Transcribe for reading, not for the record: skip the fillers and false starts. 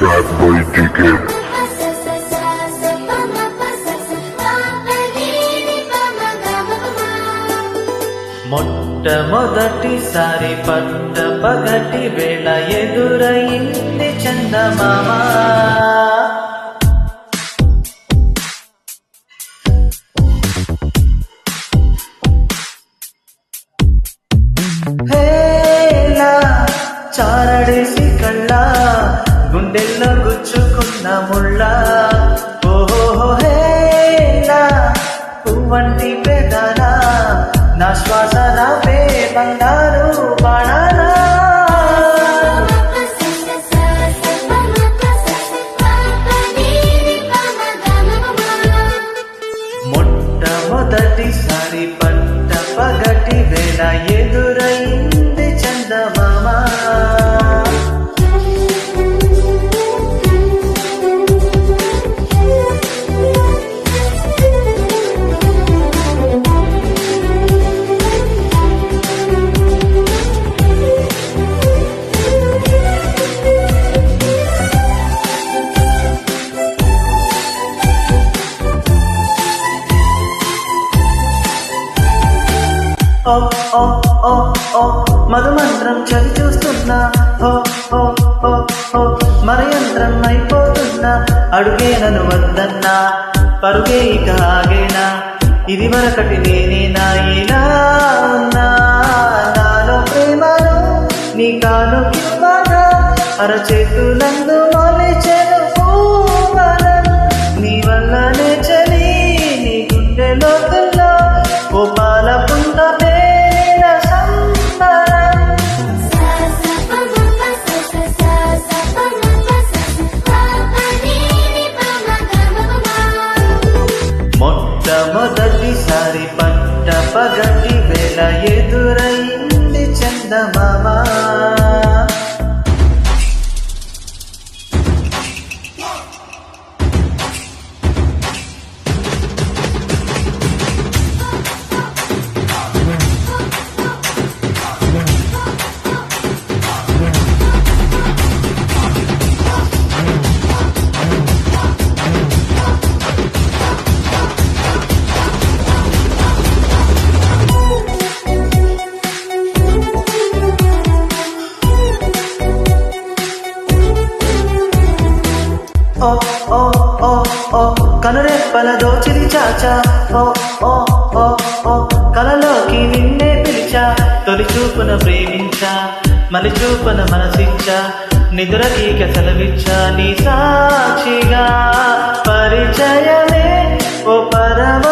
Bad boy ticket. మొట్టమొదటిసారి పట్ట పగటి వేళ ఎదురైంది చందమామ. హేలా చారడేసి కళ్ళ గుండెల్లో గుచ్చుకున్న ముళ్ళ. ఓహో హేలా పువ్వంటి పెదాల నా శ్వాస నాపే బంగారు బాణాలా. మొట్టమొదటిసారి పట్ట పగటి వేళ ఎదురైంది చందమామ. ఓ ఓ ఓ ఓ మధుమంత్రం చవి చూస్తున్నా. ఓ ఓ ఓ ఓ మరయంత్రం అయిపోతున్నా. అడుగే నన్ను వద్దన్నా పరుగే ఇక ఆగేనా. ఇది వరకటి నేనేనా ఇలా ఉన్నా. నాలో ప్రేమను నీ కాలు కివ్వగా అరచేతులందు మొలిచెను పూవనం. నీ వల్లనే చలి నీ గుండె లోతుల్లో ఓ పాల పుంత మొట్టమొదటిసారి పట్ట పగటి వేళ ఎదురైంది చందమామ. ఓ ఓ ఓ ఓ కనురెప్పల దోచిరి చాచా. ఓ ఓ ఓ ఓ కలలోకి నిన్నే పిలిచా. తొలి చూపున ప్రేమించా మలి చూపున మనసిచ్చా. నిదురగీక సెలవిచ్చా నీ సాక్షిగా పరిచయమే ఓ పరమ